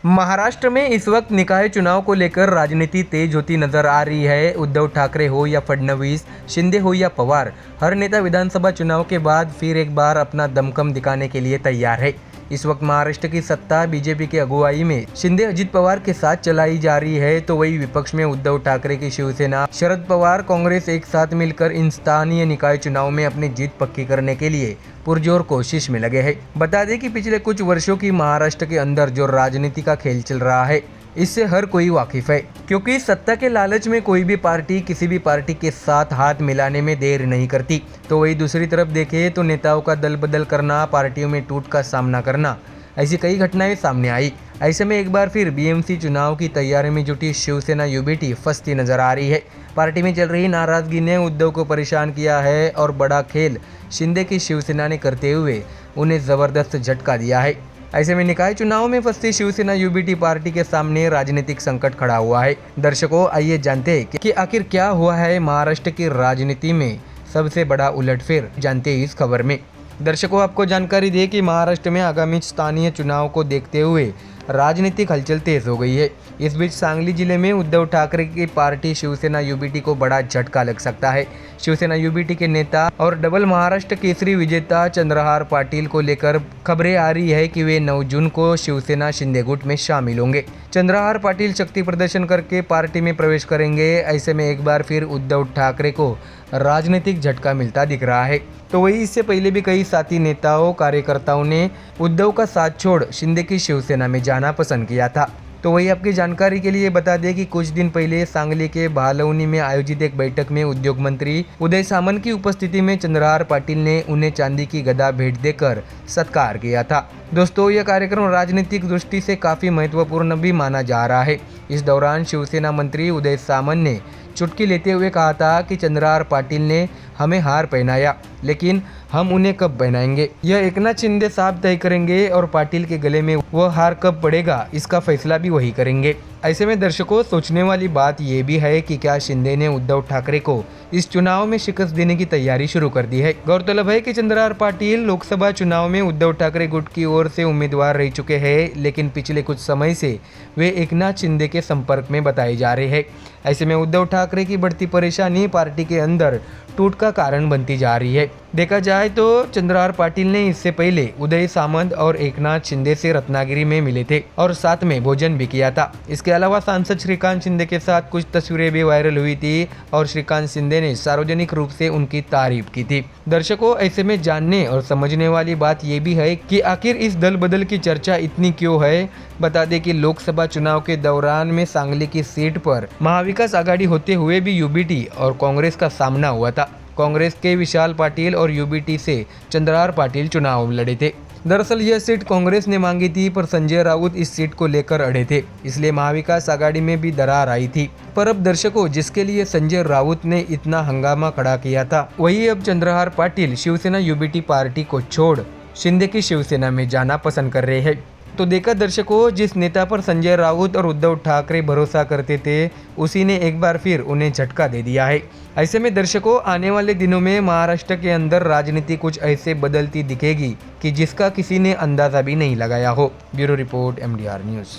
महाराष्ट्र में इस वक्त निकाय चुनाव को लेकर राजनीति तेज होती नजर आ रही है। उद्धव ठाकरे हो या फडणवीस, शिंदे हो या पवार, हर नेता विधानसभा चुनाव के बाद फिर एक बार अपना दमखम दिखाने के लिए तैयार है। इस वक्त महाराष्ट्र की सत्ता बीजेपी की अगुवाई में शिंदे अजित पवार के साथ चलाई जा रही है, तो वही विपक्ष में उद्धव ठाकरे की शिवसेना, शरद पवार, कांग्रेस एक साथ मिलकर इन स्थानीय निकाय चुनाव में अपनी जीत पक्की करने के लिए पुरजोर कोशिश में लगे हैं। बता दें कि पिछले कुछ वर्षों की महाराष्ट्र के अंदर जो राजनीति का खेल चल रहा है, इससे हर कोई वाकिफ है, क्योंकि सत्ता के लालच में कोई भी पार्टी किसी भी पार्टी के साथ हाथ मिलाने में देर नहीं करती। तो वही दूसरी तरफ देखें तो नेताओं का दल बदल करना, पार्टियों में टूट का सामना करना, ऐसी कई घटनाएं सामने आई। ऐसे में एक बार फिर बीएमसी चुनाव की तैयारी में जुटी शिवसेना यूबीटी फंसती नजर आ रही है। पार्टी में चल रही नाराजगी ने उद्धव को परेशान किया है और बड़ा खेल शिंदे की शिवसेना ने करते हुए उन्हें जबरदस्त झटका दिया है। ऐसे में निकाय चुनाव में फंसती शिवसेना यूबीटी पार्टी के सामने राजनीतिक संकट खड़ा हुआ है। दर्शकों, आइए जानते हैं कि आखिर क्या हुआ है महाराष्ट्र की राजनीति में सबसे बड़ा उलटफेर, जानते हैं इस खबर में। दर्शकों, आपको जानकारी दें कि महाराष्ट्र में आगामी स्थानीय चुनाव को देखते हुए राजनीतिक हलचल तेज हो गई है। इस बीच सांगली जिले में उद्धव ठाकरे की पार्टी शिवसेना यूबीटी को बड़ा झटका लग सकता है। शिवसेना यूबीटी के नेता और डबल महाराष्ट्र केसरी विजेता चंद्रहार पाटिल को लेकर खबरें आ रही है कि वे 9 जून को शिवसेना शिंदे गुट में शामिल होंगे। चंद्रहार पाटिल शक्ति प्रदर्शन करके पार्टी में प्रवेश करेंगे। ऐसे में एक बार फिर उद्धव ठाकरे को राजनीतिक झटका मिलता दिख रहा है। तो वही इससे पहले भी कई साथी नेताओं, कार्यकर्ताओं ने उद्धव का साथ छोड़ शिंदे की शिवसेना में जाना पसंद किया था। तो वही आपकी जानकारी के लिए बता दें कि कुछ दिन पहले सांगली के भालवनी में आयोजित एक बैठक में उद्योग मंत्री उदय सामंत की उपस्थिति में चंद्रहार पाटिल ने उन्हें चांदी की गदा भेंट देकर सत्कार किया था। दोस्तों, यह कार्यक्रम राजनीतिक दृष्टि से काफी महत्वपूर्ण भी माना जा रहा है। इस दौरान शिवसेना मंत्री उदय सामंत ने चुटकी लेते हुए कहा था कि चंद्रहार पाटिल ने हमें हार पहनाया, लेकिन हम उन्हें कब पहनाएंगे यह एकनाथ शिंदे साहब तय करेंगे और पाटिल के गले में वह हार कब पड़ेगा इसका फैसला भी वही करेंगे। ऐसे में दर्शकों, सोचने वाली बात यह भी है कि क्या शिंदे ने उद्धव ठाकरे को इस चुनाव में शिकस्त देने की तैयारी शुरू कर दी है। गौरतलब है कि चंद्रहार पाटिल लोकसभा चुनाव में उद्धव ठाकरे गुट की ओर से उम्मीदवार रह चुके हैं, लेकिन पिछले कुछ समय से वे एकनाथ शिंदे के संपर्क में बताए जा रहे हैं। ऐसे में उद्धव ठाकरे की बढ़ती परेशानी पार्टी के अंदर टूट का कारण बनती जा रही है। देखा जाए तो चंद्रहार पाटिल ने इससे पहले उदय सामंत और एकनाथ शिंदे से रत्नागिरी में मिले थे और साथ में भोजन भी किया था। इसके अलावा सांसद श्रीकांत शिंदे के साथ कुछ तस्वीरें भी वायरल हुई थी और श्रीकांत शिंदे ने सार्वजनिक रूप से उनकी तारीफ की थी। दर्शकों, ऐसे में जानने और समझने वाली बात यह भी है कि आखिर इस दल बदल की चर्चा इतनी क्यों है। बता दें कि लोकसभा चुनाव के दौरान में सांगली की सीट पर महाविकास आघाड़ी होते हुए भी यूबीटी और कांग्रेस का सामना हुआ था। कांग्रेस के विशाल पाटिल और यूबीटी से चंद्रहार पाटिल चुनाव लड़े थे। दरअसल यह सीट कांग्रेस ने मांगी थी, पर संजय राउत इस सीट को लेकर अड़े थे, इसलिए महाविकास आघाड़ी में भी दरार आई थी। पर अब दर्शकों, जिसके लिए संजय राउत ने इतना हंगामा खड़ा किया था, वही अब चंद्रहार पाटिल शिवसेना यूबीटी पार्टी को छोड़ शिंदे की शिवसेना में जाना पसंद कर रहे हैं। तो देखा दर्शकों, जिस नेता पर संजय राउत और उद्धव ठाकरे भरोसा करते थे, उसी ने एक बार फिर उन्हें झटका दे दिया है। ऐसे में दर्शकों, आने वाले दिनों में महाराष्ट्र के अंदर राजनीति कुछ ऐसे बदलती दिखेगी कि जिसका किसी ने अंदाजा भी नहीं लगाया हो। Bureau report, MDR news.